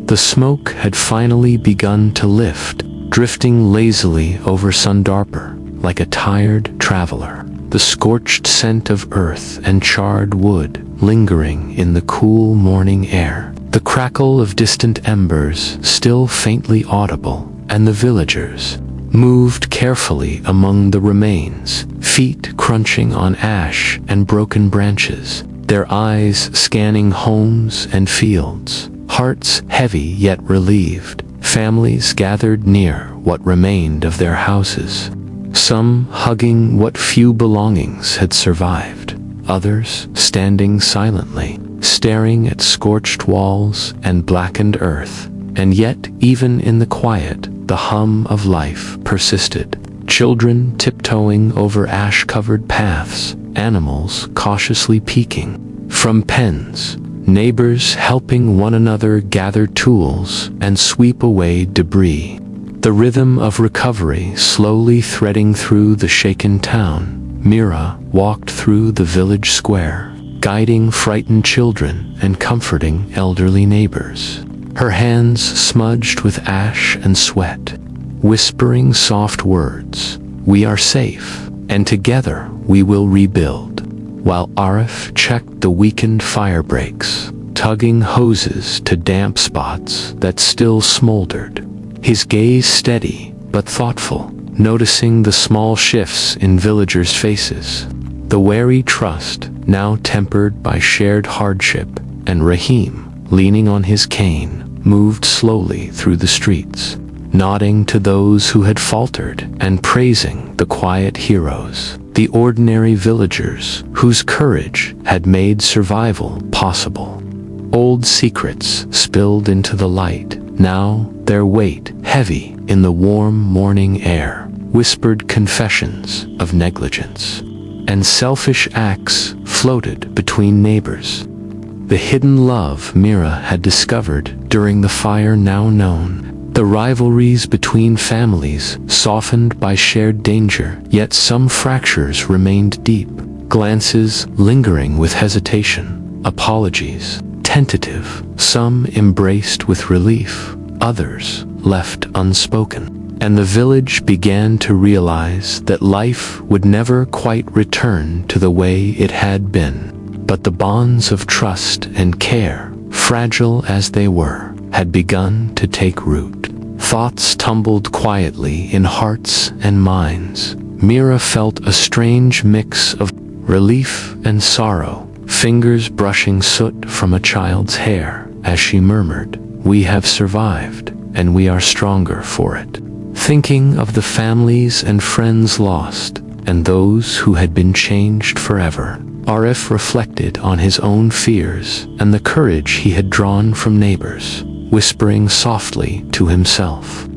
The smoke had finally begun to lift, drifting lazily over Sundarper like a tired traveler, the scorched scent of earth and charred wood lingering in the cool morning air, the crackle of distant embers still faintly audible, and the villagers moved carefully among the remains, feet crunching on ash and broken branches, their eyes scanning homes and fields, hearts heavy yet relieved. Families gathered near what remained of their houses, some hugging what few belongings had survived, others standing silently, staring at scorched walls and blackened earth. And yet, even in the quiet, the hum of life persisted. Children tiptoeing over ash-covered paths, animals cautiously peeking from pens, neighbors helping one another gather tools and sweep away debris. The rhythm of recovery slowly threading through the shaken town. Mira walked through the village square, guiding frightened children and comforting elderly neighbors, her hands smudged with ash and sweat, whispering soft words, "We are safe, and together we will rebuild," while Arif checked the weakened fire breaks, tugging hoses to damp spots that still smoldered, his gaze steady but thoughtful, noticing the small shifts in villagers' faces, the wary trust now tempered by shared hardship, and Rahim, leaning on his cane, moved slowly through the streets, nodding to those who had faltered and praising the quiet heroes, the ordinary villagers whose courage had made survival possible. Old secrets spilled into the light, now their weight heavy in the warm morning air, whispered confessions of negligence, and selfish acts floated between neighbors. The hidden love Mira had discovered during the fire now known, the rivalries between families softened by shared danger, yet some fractures remained deep, glances lingering with hesitation, apologies tentative, some embraced with relief, others left unspoken. And the village began to realize that life would never quite return to the way it had been. But the bonds of trust and care, fragile as they were, had begun to take root. Thoughts tumbled quietly in hearts and minds. Mira felt a strange mix of relief and sorrow, fingers brushing soot from a child's hair as she murmured, "We have survived, and we are stronger for it." Thinking of the families and friends lost, and those who had been changed forever, Arif reflected on his own fears and the courage he had drawn from neighbors, whispering softly to himself,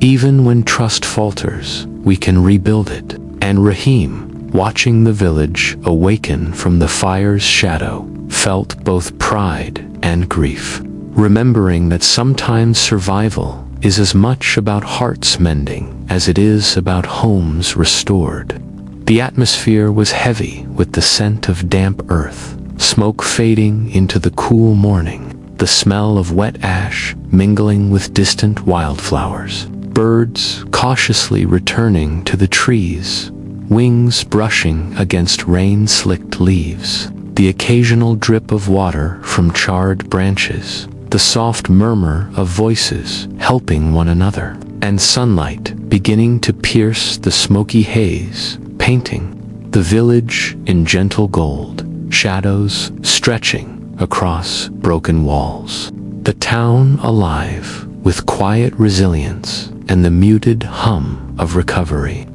"Even when trust falters, we can rebuild it." And Rahim, watching the village awaken from the fire's shadow, felt both pride and grief, remembering that sometimes survival is as much about hearts mending as it is about homes restored. The atmosphere was heavy with the scent of damp earth, smoke fading into the cool morning, the smell of wet ash mingling with distant wildflowers, birds cautiously returning to the trees, wings brushing against rain-slicked leaves, the occasional drip of water from charred branches, the soft murmur of voices helping one another, and sunlight beginning to pierce the smoky haze, painting the village in gentle gold, shadows stretching across broken walls. The town alive with quiet resilience and the muted hum of recovery.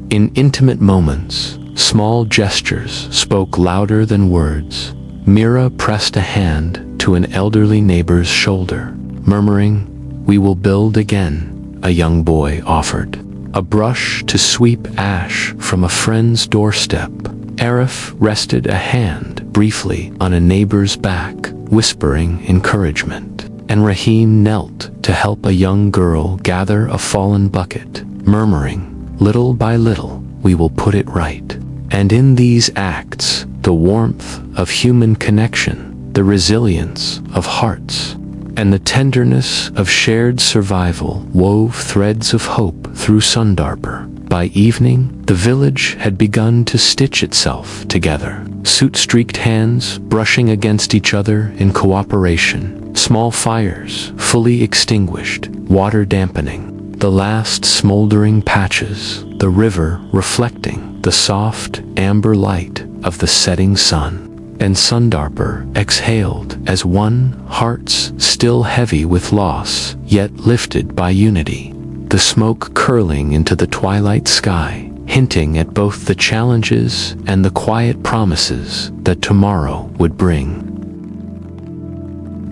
In intimate moments, small gestures spoke louder than words. Mira pressed a hand to an elderly neighbor's shoulder, murmuring, "We will build again," a young boy offered. A brush to sweep ash from a friend's doorstep. Arif rested a hand briefly on a neighbor's back, whispering encouragement, and Rahim knelt to help a young girl gather a fallen bucket, murmuring, "Little by little, we will put it right." And in these acts, the warmth of human connection, the resilience of hearts, and the tenderness of shared survival wove threads of hope through Sundarper. By evening, the village had begun to stitch itself together, soot-streaked hands brushing against each other in cooperation, small fires fully extinguished, water dampening the last smoldering patches, the river reflecting the soft amber light of the setting sun. And Sundarper exhaled as one, hearts still heavy with loss, yet lifted by unity. The smoke curling into the twilight sky, hinting at both the challenges and the quiet promises that tomorrow would bring.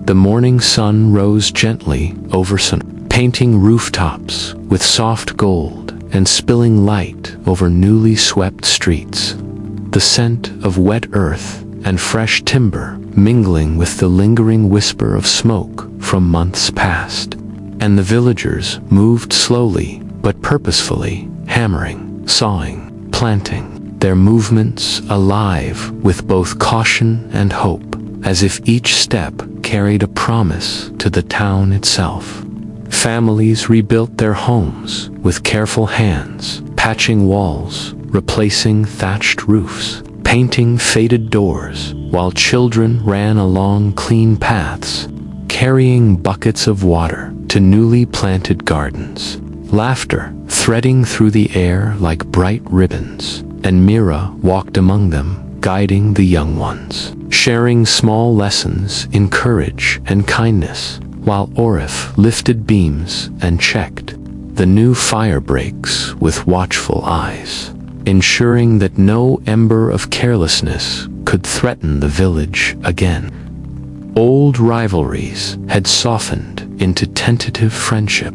The morning sun rose gently over sun, painting rooftops with soft gold and spilling light over newly swept streets. The scent of wet earth and fresh timber mingling with the lingering whisper of smoke from months past. And the villagers moved slowly but purposefully, hammering, sawing, planting, their movements alive with both caution and hope, as if each step carried a promise to the town itself. Families rebuilt their homes with careful hands, patching walls, replacing thatched roofs, painting faded doors, while children ran along clean paths, carrying buckets of water to newly planted gardens. Laughter threading through the air like bright ribbons, and Mira walked among them, guiding the young ones, sharing small lessons in courage and kindness, while Orif lifted beams and checked the new fire breaks with watchful eyes, ensuring that no ember of carelessness could threaten the village again. Old rivalries had softened into tentative friendship.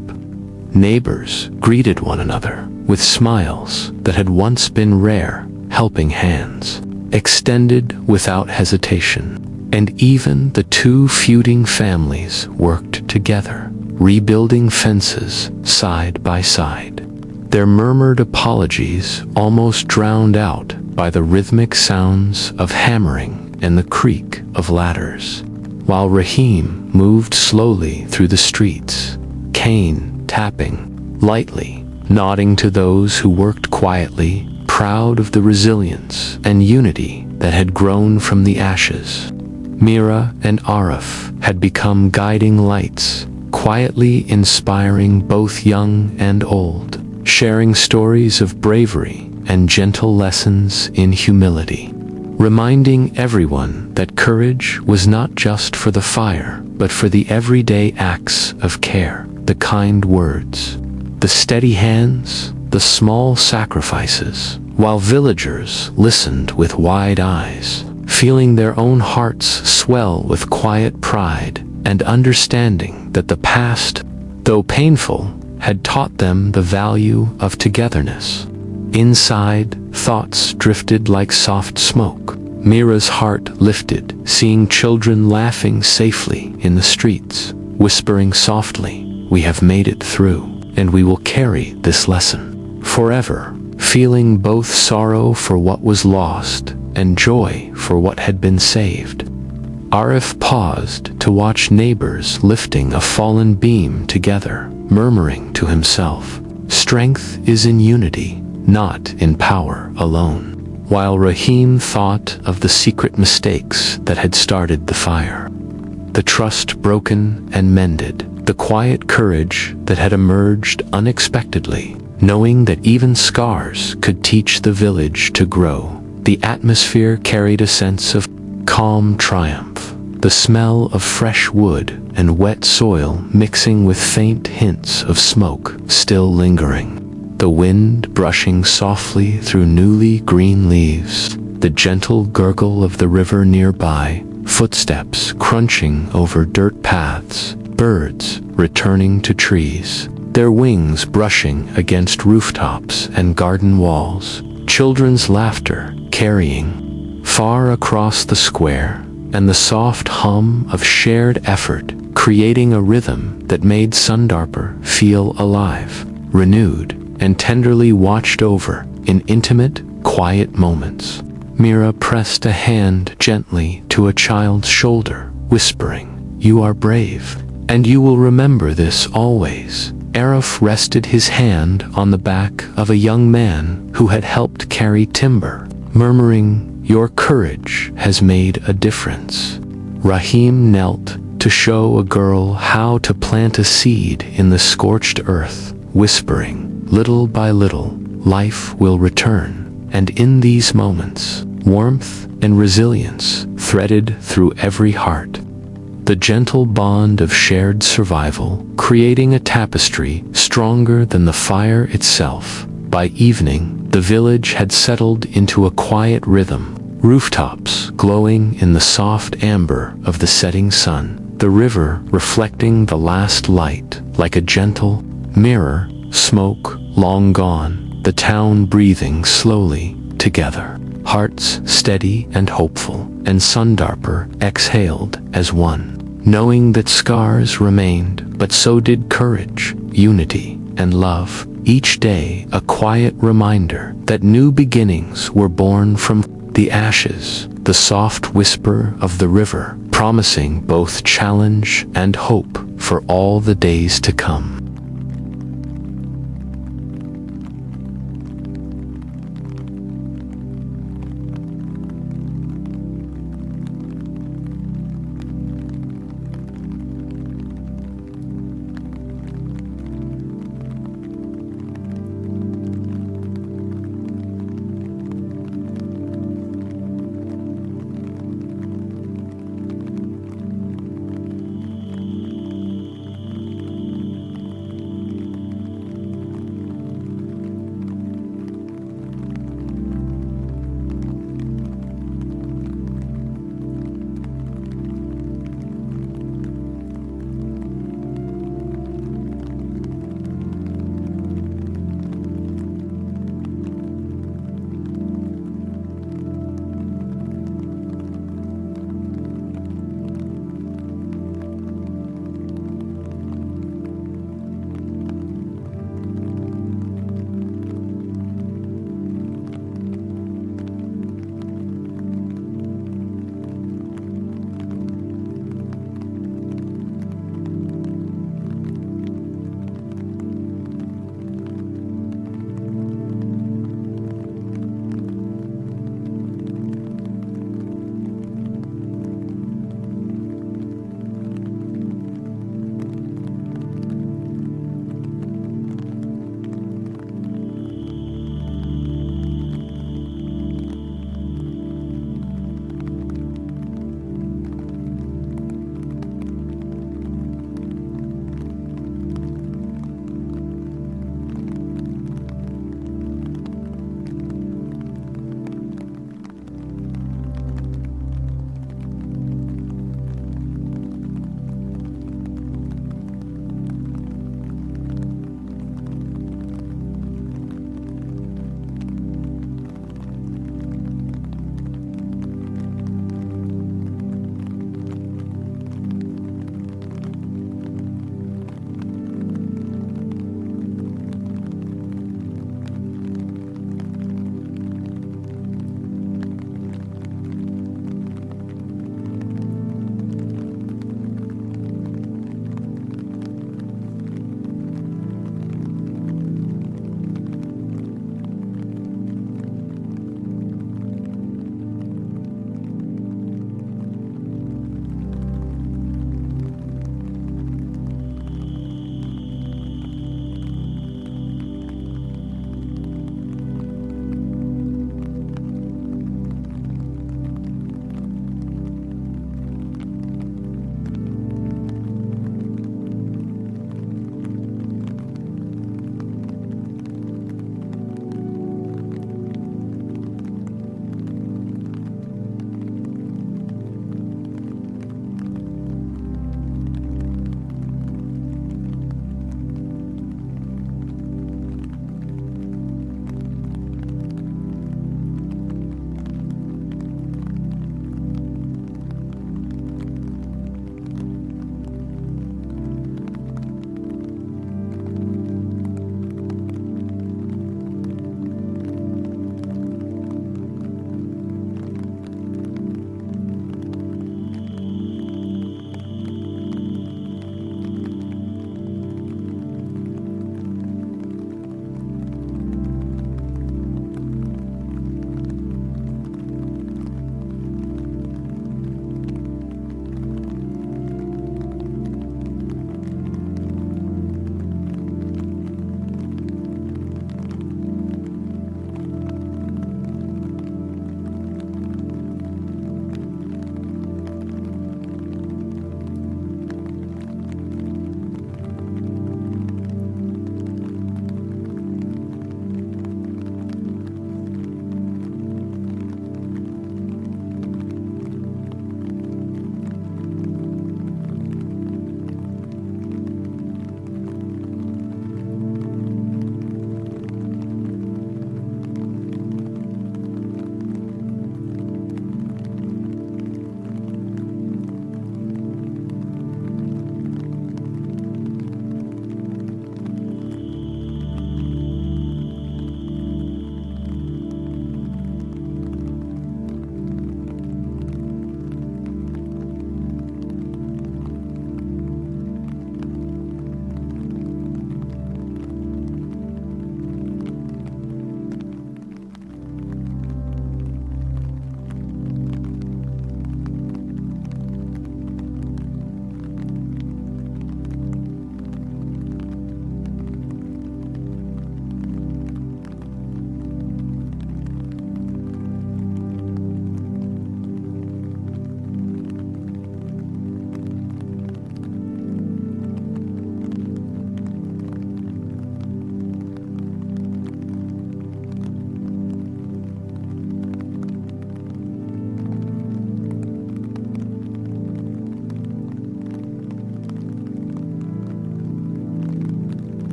Neighbors greeted one another with smiles that had once been rare, helping hands extended without hesitation. And even the two feuding families worked together, rebuilding fences side by side, their murmured apologies almost drowned out by the rhythmic sounds of hammering and the creak of ladders. While Rahim moved slowly through the streets, cane tapping lightly, nodding to those who worked quietly, proud of the resilience and unity that had grown from the ashes. Mira and Arif had become guiding lights, quietly inspiring both young and old, sharing stories of bravery and gentle lessons in humility, reminding everyone that courage was not just for the fire, but for the everyday acts of care, the kind words, the steady hands, the small sacrifices, while villagers listened with wide eyes, feeling their own hearts swell with quiet pride and understanding that the past, though painful, had taught them the value of togetherness. Inside, thoughts drifted like soft smoke. Mira's heart lifted, seeing children laughing safely in the streets, whispering softly, "We have made it through, and we will carry this lesson forever," feeling both sorrow for what was lost and joy for what had been saved. Arif paused to watch neighbors lifting a fallen beam together, murmuring to himself, "Strength is in unity, not in power alone. While Rahim thought of the secret mistakes that had started the fire, the trust broken and mended, the quiet courage that had emerged unexpectedly, knowing that even scars could teach the village to grow. The atmosphere carried a sense of calm triumph, the smell of fresh wood and wet soil mixing with faint hints of smoke still lingering. The wind brushing softly through newly green leaves, the gentle gurgle of the river nearby, footsteps crunching over dirt paths, birds returning to trees, their wings brushing against rooftops and garden walls, children's laughter carrying far across the square, and the soft hum of shared effort creating a rhythm that made Sundarper feel alive, renewed, and tenderly watched over in intimate, quiet moments. Mira pressed a hand gently to a child's shoulder, whispering, "You are brave, and you will remember this always." Arif rested his hand on the back of a young man who had helped carry timber, murmuring, "Your courage has made a difference." Rahim knelt to show a girl how to plant a seed in the scorched earth, whispering, "Little by little, life will return." And in these moments, warmth and resilience threaded through every heart. The gentle bond of shared survival, creating a tapestry stronger than the fire itself. By evening, the village had settled into a quiet rhythm, rooftops glowing in the soft amber of the setting sun, the river reflecting the last light like a gentle mirror, smoke long gone, the town breathing slowly together, hearts steady and hopeful, and Sundarper exhaled as one, knowing that scars remained, but so did courage, unity, and love, each day a quiet reminder that new beginnings were born from the ashes, the soft whisper of the river, promising both challenge and hope for all the days to come.